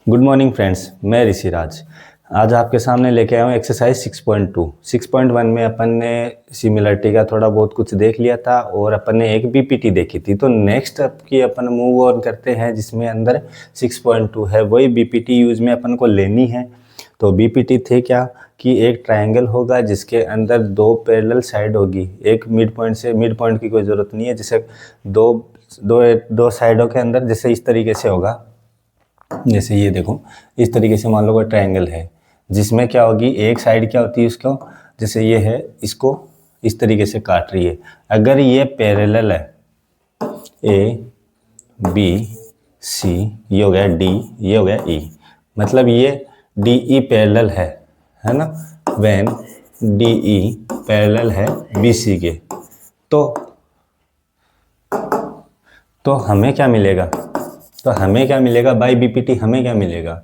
Good morning friends, मैं ऋषिराज। आज आपके सामने लेके आया हूँ एक्सरसाइज 6.2। 6.1 में अपन ने सिमिलरिटी का थोड़ा बहुत कुछ देख लिया था और अपन ने एक बीपीटी देखी थी। तो नेक्स्ट अब की अपन मूव ऑन करते हैं जिसमें अंदर 6.2 है, वही बीपीटी यूज में अपन को लेनी है। तो बीपीटी थे क्या कि एक ट्रायंगल होगा जिसके अंदर दो पैरेलल साइड होगी। एक मिड पॉइंट से, मिड पॉइंट की कोई ज़रूरत नहीं है, जैसे दो साइडों के अंदर जैसे इस तरीके से होगा। जैसे ये देखो, इस तरीके से मान लो कोई ट्रायंगल है जिसमें क्या होगी, एक साइड क्या होती है उसको, जैसे ये है, इसको इस तरीके से काट रही है। अगर ये पैरेलल है, ए बी सी, ये हो गया डी, ये हो गया ई, मतलब ये डी ई पैरेलल है ना। व्हेन डी ई पैरेलल है बी सी के, तो हमें क्या मिलेगा, बाय बीपीटी हमें क्या मिलेगा,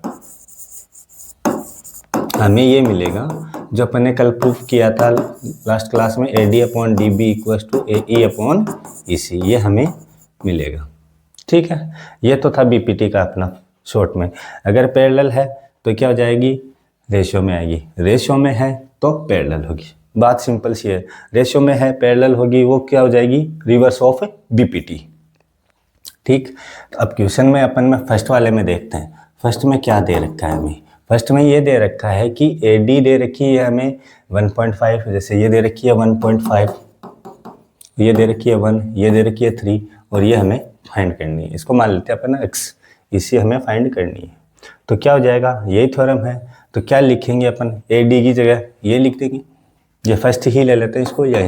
हमें ये मिलेगा जो अपन ने कल प्रूफ किया था लास्ट क्लास में, A D upon D B equals to A E upon E C, ये हमें मिलेगा। ठीक है, ये तो था बीपीटी का अपना शॉर्ट में। अगर पैरेलल है तो क्या हो जाएगी, रेशियो में आएगी। रेशियो में है तो पैरेलल होगी, बात सिंपल सी है। रेशियो में है, पैरेलल होगी, वो क्या हो जाएगी, रिवर्स ऑफ बीपीटी। ठीक, अब क्वेश्चन में अपन में फर्स्ट वाले में देखते हैं। फर्स्ट में क्या दे रखा है हमें, फर्स्ट में ये दे रखा है कि ए डी दे रखी है हमें 1.5, जैसे ये दे रखी है 1.5, ये दे रखी है 1, ये दे रखी है 3, और ये हमें फाइंड करनी है। इसको मान लेते हैं अपन एक्स, इसी हमें फाइंड करनी है। तो क्या हो जाएगा, यही थ्योरम है। तो क्या लिखेंगे अपन, ए डी की जगह ये लिख देंगे, ये फर्स्ट ही ले लेते हैं इसको, या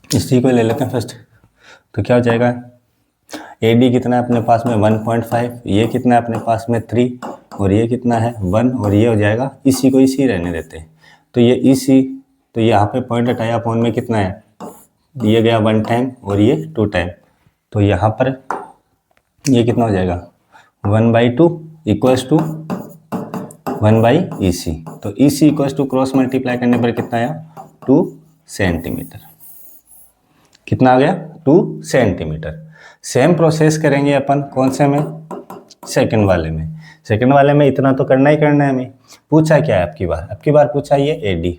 इसी को ले लेते हैं फर्स्ट। तो क्या हो जाएगा, ए डी कितना है अपने पास में 1.5, ये कितना है अपने पास में 3, और ये कितना है 1, और ये हो जाएगा, इसी को इसी रहने देते हैं। तो ये इसी, तो यहाँ पे पॉइंट हटाया, अपॉन में कितना है, ये गया 1 टाइम और ये 2 टाइम, तो यहाँ पर ये कितना हो जाएगा 1/2 इक्वल्स टू 1/EC। तो EC equals to cross multiply करने पर कितना आया, 2 सेंटीमीटर। कितना आ गया, 2 सेंटीमीटर। सेम प्रोसेस करेंगे अपन कौन से में, सेकंड वाले में। सेकंड वाले में इतना तो करना ही करना है हमें। पूछा क्या है आपकी बार पूछा ये AD,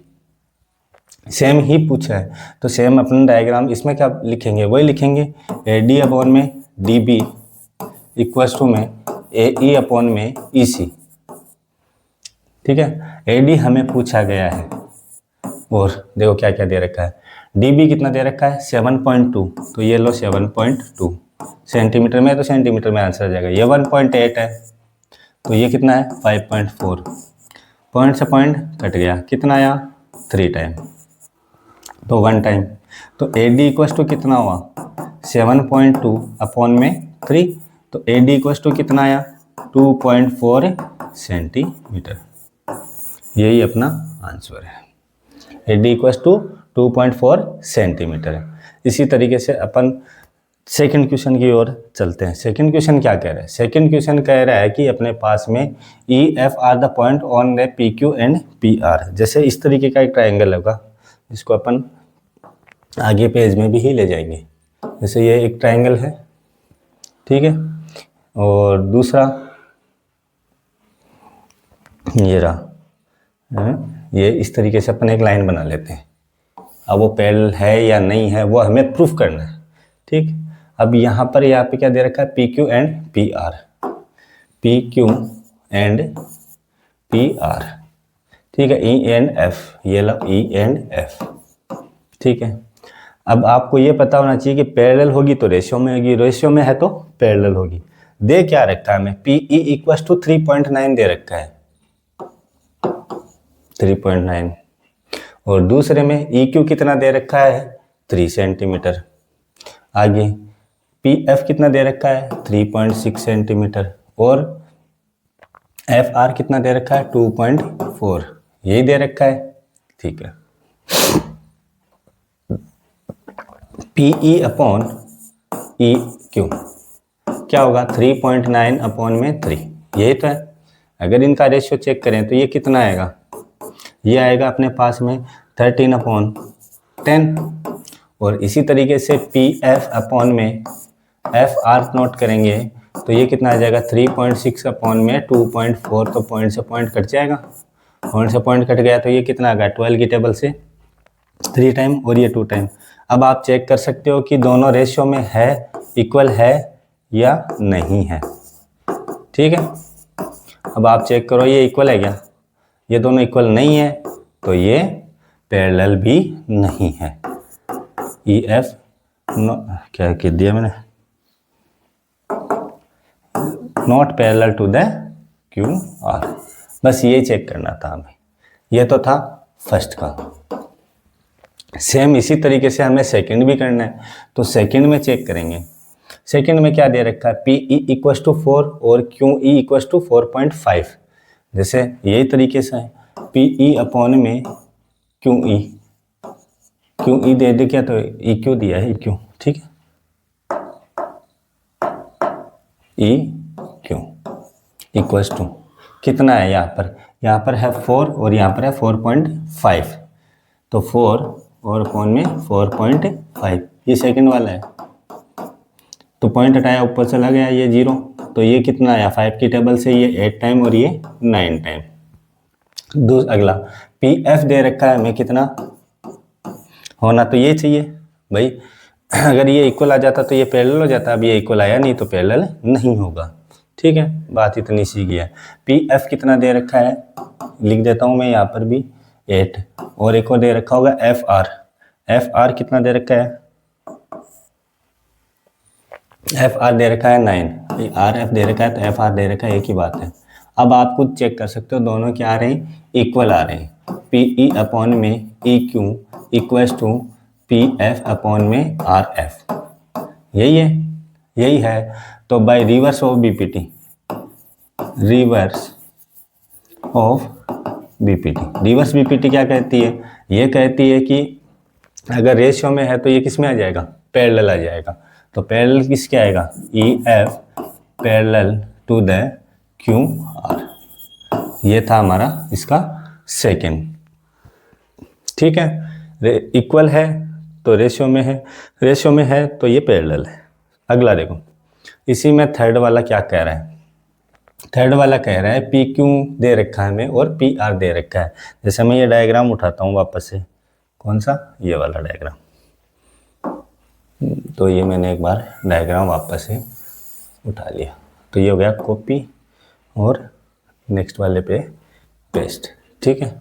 सेम ही पूछा है। तो सेम अपन डायग्राम इसमें क्या लिखेंगे, वही लिखेंगे, AD अपॉन में DB इक्वल्स टू में AE अपॉन में EC। ठीक है, AD हमें पूछा गया है, और देखो क्या क्या दे रखा है। DB कितना दे रखा है 7.2, तो ये लो 7.2 सेंटीमीटर में, तो सेंटीमीटर में आंसर आ जाएगा। ये 1.8 है, तो ये कितना है 5.4। पॉइंट से पॉइंट कट गया, कितना आया 3 टाइम, तो 1 टाइम। तो AD इक्वल्स टू कितना हुआ 7.2 अपॉन में 3, तो AD इक्वल्स टू कितना आया 2.4 सेंटीमीटर। यही अपना आंसर है, AD इक्वल्स टू 2.4 सेंटीमीटर है। इसी तरीके से अपन सेकंड क्वेश्चन की ओर चलते हैं। सेकंड क्वेश्चन क्या कह रहा है, सेकंड क्वेश्चन कह रहा है कि अपने पास में EF are the point on the PQ and PR। जैसे इस तरीके का एक ट्रायंगल होगा जिसको अपन आगे पेज में भी ही ले जाएंगे। जैसे ये एक ट्रायंगल है, ठीक है, और दूसरा ये रहा, ये इस तरीके से अपन एक लाइन बना लेते हैं। अब वो पैरेलल है या नहीं है वो हमें प्रूफ करना है। ठीक, अब यहाँ पे क्या दे रखा है, PQ and PR, PQ and PR। ठीक है, E एंड F, ये लो E एंड F। ठीक है, अब आपको ये पता होना चाहिए कि पैरेलल होगी तो रेशियो में होगी, रेशियो में है तो पैरेलल होगी। दे क्या रखा है हमें, PE इक्वल्स टू 3.9 दे रखा है, 3.9, और दूसरे में EQ कितना दे रखा है 3 सेंटीमीटर। आगे PF कितना दे रखा है 3.6 सेंटीमीटर, और FR कितना दे रखा है 2.4, यही दे रखा है। ठीक है, PE अपॉन EQ क्या होगा 3.9 अपॉन में 3, यही तो है। अगर इनका रेशियो चेक करें तो ये कितना आएगा, ये आएगा अपने पास में 13/10, और इसी तरीके से PF अपॉन में FR नोट करेंगे तो ये कितना आ जाएगा 3.6 अपॉन में 2.4, तो पॉइंट से पॉइंट कट जाएगा, पॉइंट से पॉइंट कट गया तो ये कितना आ गया 12 की टेबल से 3 टाइम और ये 2 टाइम। अब आप चेक कर सकते हो कि दोनों रेशियो में है, इक्वल है या नहीं है। ठीक है, अब आप चेक करो ये इक्वल है क्या, ये दोनों इक्वल नहीं है तो ये पैरेलल भी नहीं है। ई एफ क्या कह दिया मैंने, not parallel to the Q R. बस ये चेक करना था हमें, ये तो था फर्स्ट का। सेम इसी तरीके से हमें सेकंड भी करना है, तो सेकंड में चेक करेंगे। सेकंड में क्या दे रखा है, पी ई इक्वस टू 4 और क्यू ई इक्वस टू 4.5। जैसे यही तरीके से है, पी ई अपॉन में क्यू ई दे दे क्या, तो ई क्यू दिया है, ई क्यू। ठीक है, ई क्यू इक्वस टू कितना है यहाँ पर है 4 और यहाँ पर है 4.5, तो 4 और अपॉन में 4.5, ये सेकंड वाला है। तो पॉइंट हटाया, ऊपर चला गया ये 0, तो ये कितना आया 5 की टेबल से ये 8 टाइम और ये 9 टाइम। अगला पी एफ दे रखा है हमें, कितना होना तो ये चाहिए भाई। अगर ये इक्वल आ जाता तो ये पैरेलल हो जाता, अब ये इक्वल आया नहीं तो पैरेलल नहीं होगा। ठीक है, बात इतनी सी की है। पी एफ कितना दे रखा है, लिख देता हूँ मैं यहाँ पर भी 8, और एक और दे रखा होगा एफ आर कितना दे रखा है, एफ आर दे रखा है 9, आर एफ दे रखा है तो एफ आर दे रखा है, एक ही बात है। अब आप खुद चेक कर सकते हो, दोनों क्या आ रहे हैं, इक्वल आ रहे हैं। पी ई अपॉन में E Q equals to P F upon में आर एफ, यही है। तो by reverse of BPT, reverse BPT क्या कहती है, ये कहती है कि अगर रेशियो में है तो ये किस में आ जाएगा, पैरेलल आ जाएगा। तो पैरेलल किसके आएगा, E F parallel to the Q R. ये था हमारा इसका सेकेंड। ठीक है, इक्वल है तो रेशियो में है तो ये पैरेलल है। अगला देखो, इसी में थर्ड वाला क्या कह रहा है, थर्ड वाला कह रहा है पी क्यू दे रखा है हमें और पी आर दे रखा है। जैसे मैं ये डायग्राम उठाता हूँ वापस से, कौन सा, ये वाला डायग्राम। तो ये मैंने एक बार डायग्राम वापस से उठा लिया, तो ये हो गया कॉपी और नेक्स्ट वाले पे पेस्ट। ठीक है,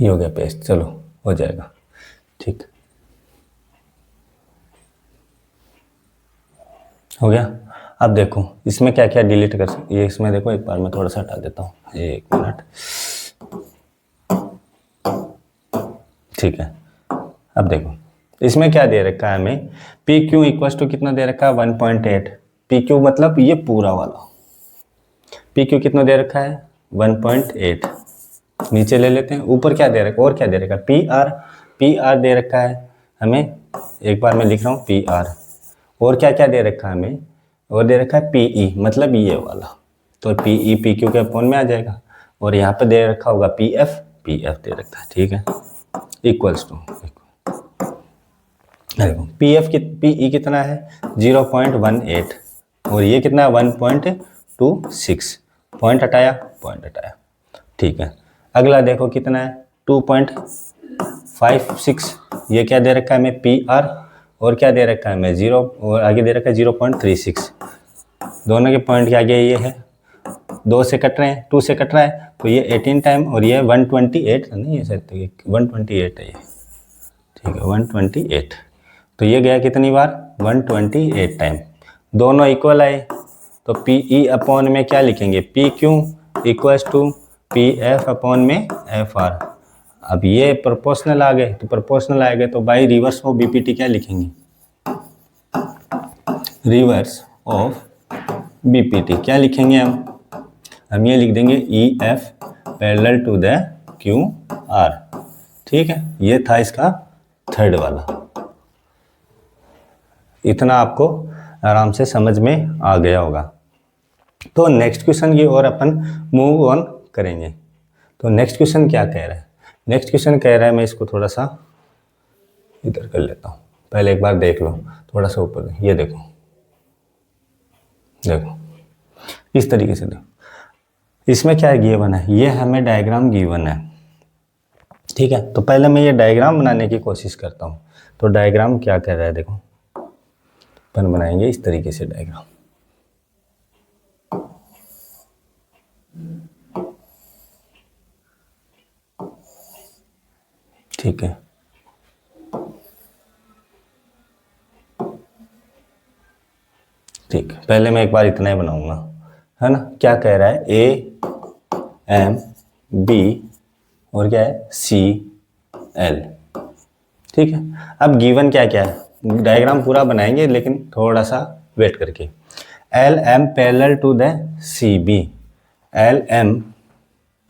ये हो गया पेस्ट, चलो हो जाएगा। ठीक हो गया। अब देखो इसमें क्या क्या डिलीट कर सकते, ये इसमें देखो एक बार मैं थोड़ा सा हटा देता हूँ, 1 मिनट। ठीक है, अब देखो इसमें क्या दे रखा है हमें, पी क्यू इक्वल्स टू कितना दे रखा है 1.8। पी क्यू मतलब ये पूरा वाला, पी क्यू कितना दे रखा है 1.8। नीचे ले लेते हैं, ऊपर क्या दे रखा है, और क्या दे रखा है, पी आर दे रखा है हमें, एक बार मैं लिख रहा हूँ पी आर। और क्या क्या दे रखा है हमें, और दे रखा है पी ई, मतलब ये वाला, तो पी ई पी क्यू के अपॉन में आ जाएगा। और यहाँ पे दे रखा होगा पी एफ दे रखा है। ठीक है, equals to P F P E कितना है 0.18 और ये कितना है 1.26, पॉइंट हटाया। ठीक है, अगला देखो कितना है 2.56, ये क्या दे रखा है हमें पी आर, और क्या दे रखा है हमें 0, और आगे दे रखा है 0.36। दोनों के पॉइंट के आगे ये है, 2 से कट रहे हैं, 2 से कट रहा है तो ये 18 टाइम और ये 128 नहीं है सर, 128 है ये। ठीक है, 128, तो ये गया कितनी बार 128 टाइम। दोनों इक्वल आए तो पी ई अपॉन में क्या लिखेंगे, P Q equals to P F upon में एफ आर। अब ये प्रोपोर्शनल आ गए, तो प्रोपोर्शनल आएगा तो बाई रिवर्स ऑफ बीपीटी क्या लिखेंगे, रिवर्स ऑफ बीपीटी क्या लिखेंगे हम ये लिख देंगे E F parallel to the Q R. ठीक है, ये था इसका थर्ड वाला। इतना आपको आराम से समझ में आ गया होगा। तो नेक्स्ट क्वेश्चन की ओर अपन मूव ऑन करेंगे। तो नेक्स्ट क्वेश्चन क्या कह रहा है? नेक्स्ट क्वेश्चन कह रहा है, मैं इसको थोड़ा सा इधर कर लेता हूँ, पहले एक बार देख लो, थोड़ा सा ऊपर, ये देखो देखो इस तरीके से देखो, इसमें क्या गिवन है, ये हमें डायग्राम गिवन है, ठीक है। तो पहले मैं ये डायग्राम बनाने की कोशिश करता हूँ। तो डायग्राम क्या कह रहा है, देखो अपन बनाएंगे इस तरीके से डायग्राम, ठीक है। ठीक, पहले मैं एक बार इतना ही बनाऊंगा, है ना। क्या कह रहा है, ए एम बी और क्या है, सी एल, ठीक है। अब गिवन क्या क्या है, डायग्राम पूरा बनाएंगे लेकिन थोड़ा सा वेट करके। L M parallel to the C B, L M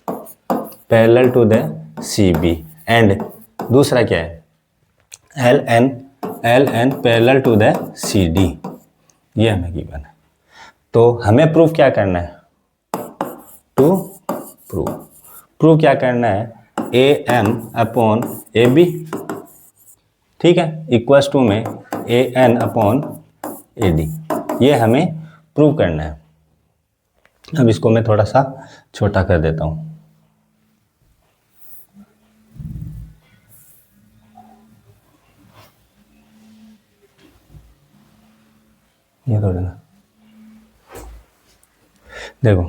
parallel to the C B, and दूसरा क्या है, L N parallel to the C D, ये हमें गिवन है। तो हमें प्रूफ क्या करना है, टू प्रूफ क्या करना है, A M upon A B, ठीक है, इक्वल्स टू में A N upon A D, ये हमें प्रूव करना है। अब इसको मैं थोड़ा सा छोटा कर देता हूँ, ये थोड़ा ना, देखो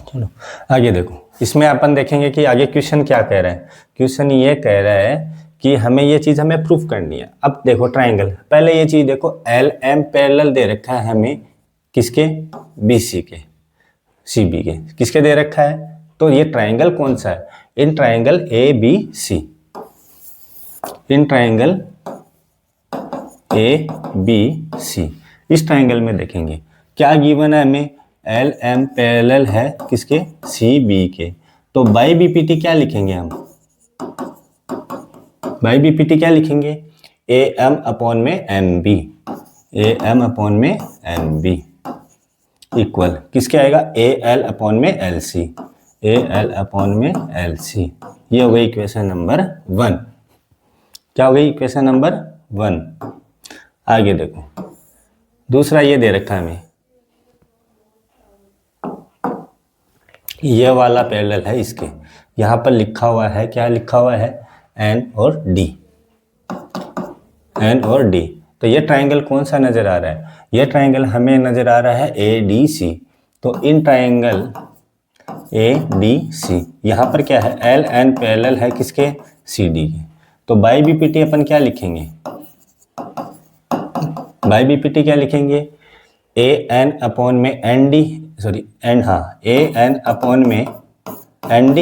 चलो आगे देखो, इसमें अपन देखेंगे कि आगे क्वेश्चन क्या कह रहा है। क्वेश्चन ये कह रहा है कि हमें ये चीज हमें प्रूफ करनी है। अब देखो ट्राइंगल, पहले ये चीज देखो, एल एम पैरेलल दे रखा है हमें, किसके, बी सी के, सी बी के, किसके दे रखा है, तो ये ट्राइंगल कौन सा है, in triangle A B C, in triangle A B C, इस ट्राइंगल में देखेंगे क्या गिवन है हमें, एल एम पैरेलल है किसके, सी बी के। तो बाई बीपीटी क्या लिखेंगे हम, बाई बीपीटी क्या लिखेंगे, ए एम अपॉन में M B, A M upon में एम बी इक्वल किसके आएगा, ए एल अपॉन में L C, A L upon में एल सी। ये हो गई इक्वेशन नंबर 1। क्या हो गई, इक्वेशन नंबर 1। आगे देखो, दूसरा ये दे रखा है हमें, ये वाला पैरेलल है इसके, यहाँ पर लिखा हुआ है, क्या लिखा हुआ है, एन और डी, एन और डी। तो ये ट्राइंगल कौन सा नजर आ रहा है, ये ट्राइंगल हमें नजर आ रहा है ए डी सी। तो इन ट्राइंगल ए डी सी, यहाँ पर क्या है, एल एन पैरेलल है किसके, सी डी के। तो बाई बीपीटी अपन क्या लिखेंगे, बाई बीपीटी क्या लिखेंगे, ए एन अपॉन में एन डी, सॉरी एन, हाँ, ए एन अपॉन में एन डी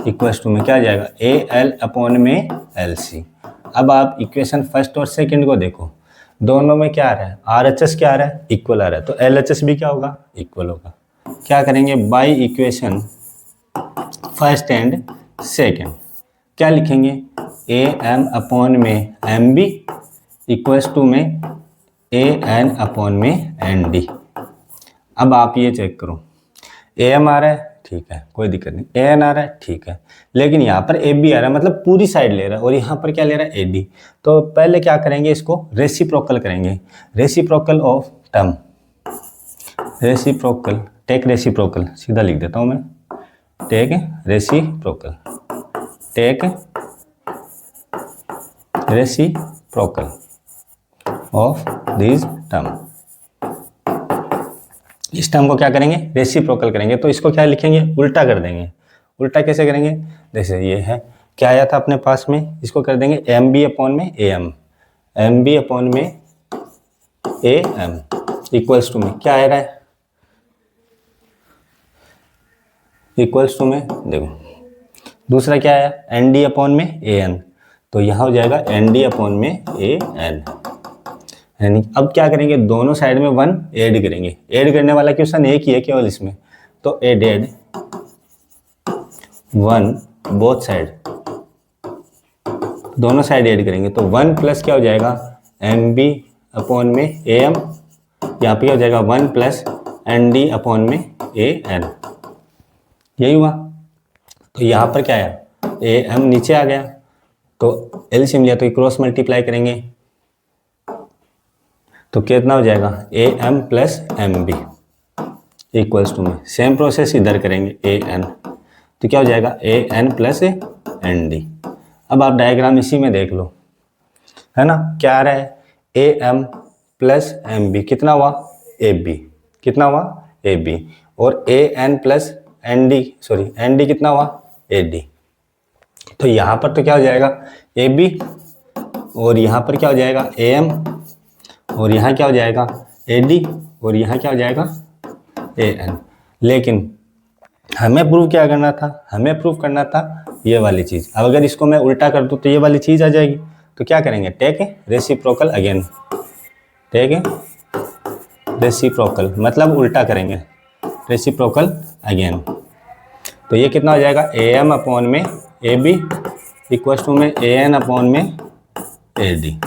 इक्वल्स टू में क्या आ जाएगा, ए एल अपॉन में एल सी। अब आप इक्वेशन फर्स्ट और सेकंड को देखो, दोनों में क्या आ रहा है, आर एच एस क्या आ रहा है, इक्वल आ रहा है, तो एल एच एस भी क्या होगा, इक्वल होगा। क्या करेंगे, by equation first and second क्या लिखेंगे, ए एम अपॉन में एम बी इक्वल्स टू में ए एन अपॉन में एन डी। अब आप ये चेक करो, ए एम आ रहा है, ठीक है, कोई दिक्कत नहीं, ए एन आ रहा है, ठीक है, लेकिन यहाँ पर ए बी आ रहा है, मतलब पूरी साइड ले रहा है, और यहाँ पर क्या ले रहा है, ए डी। तो पहले क्या करेंगे, इसको रेसिप्रोकल करेंगे, reciprocal of term, reciprocal, take reciprocal, सीधा लिख देता हूँ मैं, take reciprocal, take reciprocal of this term. इस टर्म को क्या करेंगे, रेसिप्रोकल करेंगे। तो इसको क्या लिखेंगे, उल्टा कर देंगे। उल्टा कैसे करेंगे, जैसे ये है, क्या आया था अपने पास में, इसको कर देंगे एम बी अपॉन में A M, M B upon में ए एम इक्वल्स टू में क्या आ रहा है, इक्वल्स टू में देखो दूसरा क्या आया, एन डी अपॉन में ए एन, तो यहाँ हो जाएगा एन डी अपॉन में ए एन। अब क्या करेंगे, दोनों साइड में 1 ऐड करेंगे, ऐड करने वाला क्वेश्चन एक ही है केवल इसमें, तो एडेड 1 बोथ साइड, दोनों साइड ऐड करेंगे, तो 1 प्लस क्या हो जाएगा, एम बी अपॉन में ए एम, यहाँ पे हो जाएगा 1 प्लस एन डी अपॉन में ए एन, यही हुआ। तो यहाँ पर क्या आया, ए एम नीचे आ गया, तो एलसीएम लिया तो क्रॉस मल्टीप्लाई करेंगे तो कितना हो जाएगा, A M plus M B equals to में सेम प्रोसेस इधर करेंगे ए एन, तो क्या हो जाएगा A N plus N D. अब आप डायग्राम इसी में देख लो, है ना, क्या आ रहा है, A M plus M B कितना हुआ, ए बी, कितना हुआ ए बी, और A N plus N D, sorry N D कितना हुआ ए डी। तो यहाँ पर तो क्या हो जाएगा ए बी, और यहाँ पर क्या हो जाएगा ए एम, और यहाँ क्या हो जाएगा ए डी, और यहाँ क्या हो जाएगा ए एन। लेकिन हमें प्रूव क्या करना था, हमें प्रूव करना था ये वाली चीज़। अब अगर इसको मैं उल्टा कर दूँ तो ये वाली चीज़ आ जाएगी, तो क्या करेंगे, take reciprocal again, take reciprocal मतलब उल्टा करेंगे, रेसिप्रोकल अगेन। तो ये कितना हो जाएगा ए एम अपॉन में ए बी इक्वल्स टू में ए एन अपॉन में ए डी।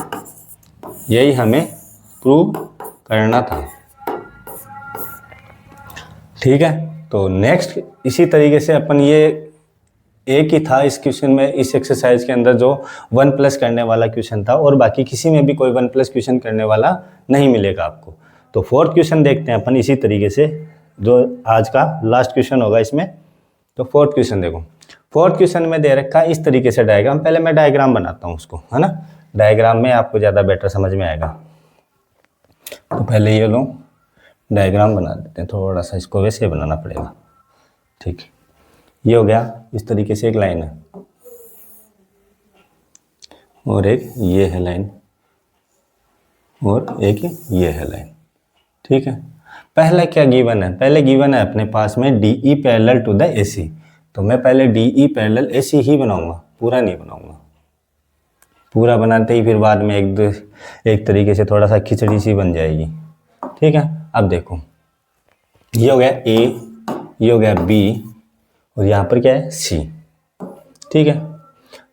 यही हमें प्रूव करना था, ठीक है। तो नेक्स्ट इसी तरीके से अपन ये एक ही था इस क्वेश्चन में, इस एक्सरसाइज के अंदर जो 1 प्लस करने वाला क्वेश्चन था, और बाकी किसी में भी कोई 1 प्लस क्वेश्चन करने वाला नहीं मिलेगा आपको। तो फोर्थ क्वेश्चन देखते हैं अपन इसी तरीके से, जो आज का लास्ट क्वेश्चन होगा इसमें। तो फोर्थ क्वेश्चन देखो, फोर्थ क्वेश्चन में दे रखा है इस तरीके से डायग्राम, पहले मैं डायग्राम बनाता हूँ उसको, है ना, डायग्राम में आपको ज़्यादा बेटर समझ में आएगा। तो पहले ये लो डायग्राम बना देते हैं, थोड़ा सा इसको वैसे बनाना पड़ेगा, ठीक। ये हो गया, इस तरीके से एक लाइन है, और एक ये है लाइन, और एक ये है लाइन, ठीक है। पहले क्या गिवन है, पहले गिवन है अपने पास में D E parallel to the A C, तो मैं पहले डी ई पैरेलल ए सी ही बनाऊंगा, पूरा नहीं बनाऊंगा। पूरा बनाते ही फिर बाद में एक तरीके से थोड़ा सा खिचड़ी सी बन जाएगी, ठीक है। अब देखो ये हो गया ए, ये हो गया बी, और यहाँ पर क्या है सी, ठीक है।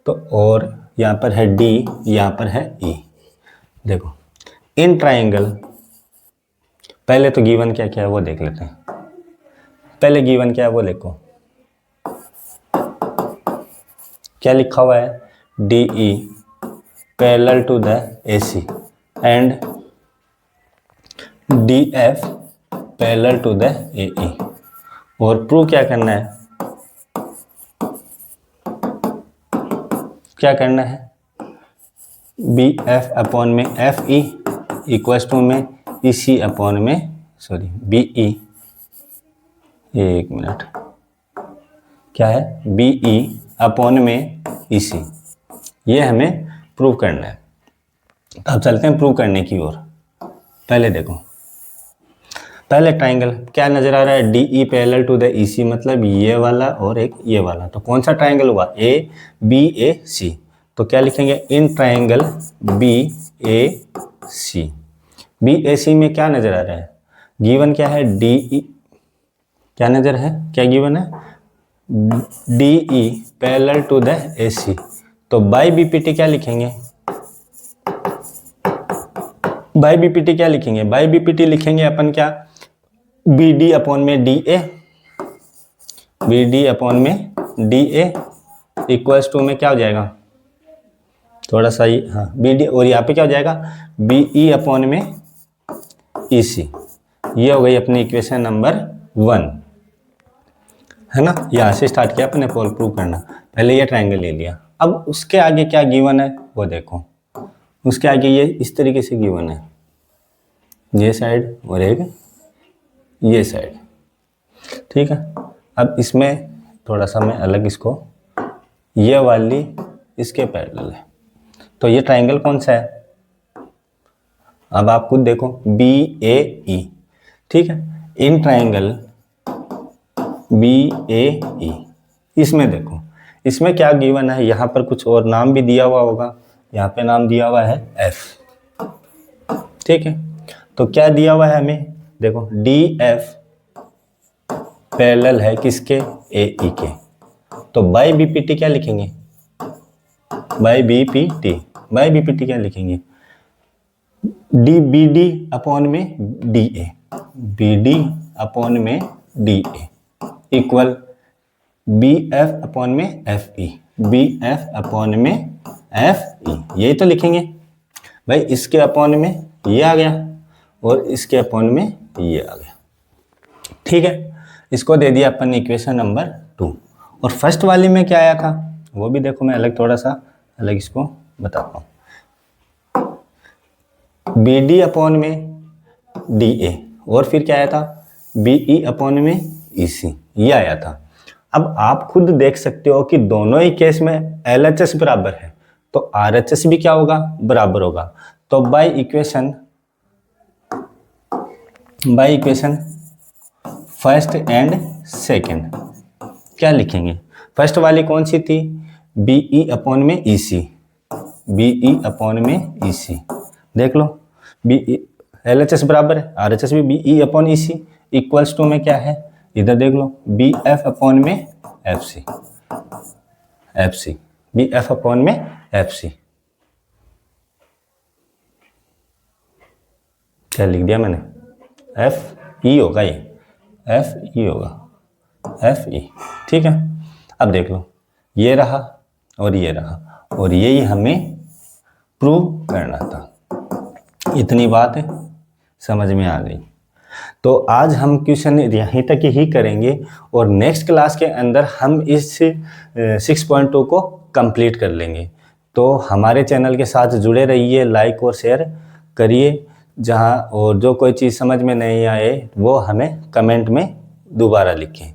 तो और यहाँ पर है डी, यहाँ पर है ई। देखो इन ट्राइंगल, पहले तो गिवन क्या क्या है वो देख लेते हैं। पहले गिवन क्या है वो देखो, क्या लिखा हुआ है, D E parallel to the A C and D F parallel to the A E. और प्रूव क्या करना है, क्या करना है, बी एफ अपॉन में एफ ई इक्वल्स टू में ई सी अपॉन में, सॉरी बी ई, एक मिनट, क्या है बी ई अपॉन में ई सी, ये हमें प्रूव करना है। अब चलते हैं प्रूव करने की ओर। पहले देखो, पहले ट्राइंगल क्या नजर आ रहा है, D E parallel to the E C, मतलब ये वाला और एक ये वाला। तो कौन सा ट्राइंगल हुआ, ए बी ए सी। तो क्या लिखेंगे, in triangle B A C. B A C में क्या नजर आ रहा है, गिवन क्या है, डी ई, क्या नजर है, क्या गिवन है, D E parallel to the A C. तो बाई बी पी टी क्या लिखेंगे, बाई बी पी टी क्या लिखेंगे, बाई बी पी टी लिखेंगे अपन क्या, बी डी अपॉन में D A, B D upon में डी ए इक्वल्स टू में क्या हो जाएगा, थोड़ा सा ही, हाँ बी डी, और यहाँ पे क्या हो जाएगा बी ई अपॉन में ई सी। ये हो गई अपनी इक्वेशन नंबर 1, है ना। यहाँ से स्टार्ट किया अपने पोल प्रूव करना, पहले ये ट्राइंगल ले लिया। अब उसके आगे क्या गिवन है वो देखो, उसके आगे ये इस तरीके से गिवन है, ये साइड और एक ये साइड, ठीक है। अब इसमें थोड़ा सा मैं अलग इसको, ये वाली इसके पैरेलल है, तो ये ट्राइंगल कौन सा है, अब आप खुद देखो, बी ए ई, ठीक है। इन ट्राइंगल बी ए ई, इसमें देखो, इसमें क्या गिवन है, यहाँ पर कुछ और नाम भी दिया हुआ होगा, यहाँ पे नाम दिया हुआ है एफ, ठीक है। तो क्या दिया हुआ है हमें, देखो डी एफ पैरेलल है किसके, ए ई के। तो बाई बी पी टी क्या लिखेंगे, by B P T, by B P T क्या लिखेंगे, डी बी डी अपॉन में D A, B D upon में D A equal B F upon में F E, B F upon में F E, यही तो लिखेंगे भाई। इसके अपॉन में ये आ गया और इसके अपॉन में ये आ गया, ठीक है। इसको दे दिया अपन इक्वेशन नंबर 2। और फर्स्ट वाली में क्या आया था वो भी देखो, मैं अलग थोड़ा सा अलग इसको बताता हूँ। बी डी अपॉन में डी ए और फिर क्या आया था बी ई अपॉन में ई सी, ये आया था। अब आप खुद देख सकते हो कि दोनों ही केस में एल एच एस बराबर है, तो आर एच एस भी क्या होगा, बराबर होगा। तो by equation first and second क्या लिखेंगे, फर्स्ट वाली कौन सी थी, बी ई अपॉन में ई सी, बी ई अपॉन में ई सी, देख लो बी एल एच एस बराबर है, आर एच एस भी B E upon E C, equals to में क्या है, इधर देख लो बी एफ अपॉन में F C, F C, B F upon में एफ सी, क्या लिख दिया मैंने, एफ ई होगा, ये एफ ई होगा, एफ ई, ठीक है। अब देख लो ये रहा और ये रहा, और यही हमें प्रूव करना था। इतनी बात है समझ में आ गई। तो आज हम क्वेश्चन यहीं तक ही करेंगे और नेक्स्ट क्लास के अंदर हम इस 6.2 को कंप्लीट कर लेंगे। तो हमारे चैनल के साथ जुड़े रहिए, लाइक और शेयर करिए। जहां और जो कोई चीज़ समझ में नहीं आए वो हमें कमेंट में दोबारा लिखें।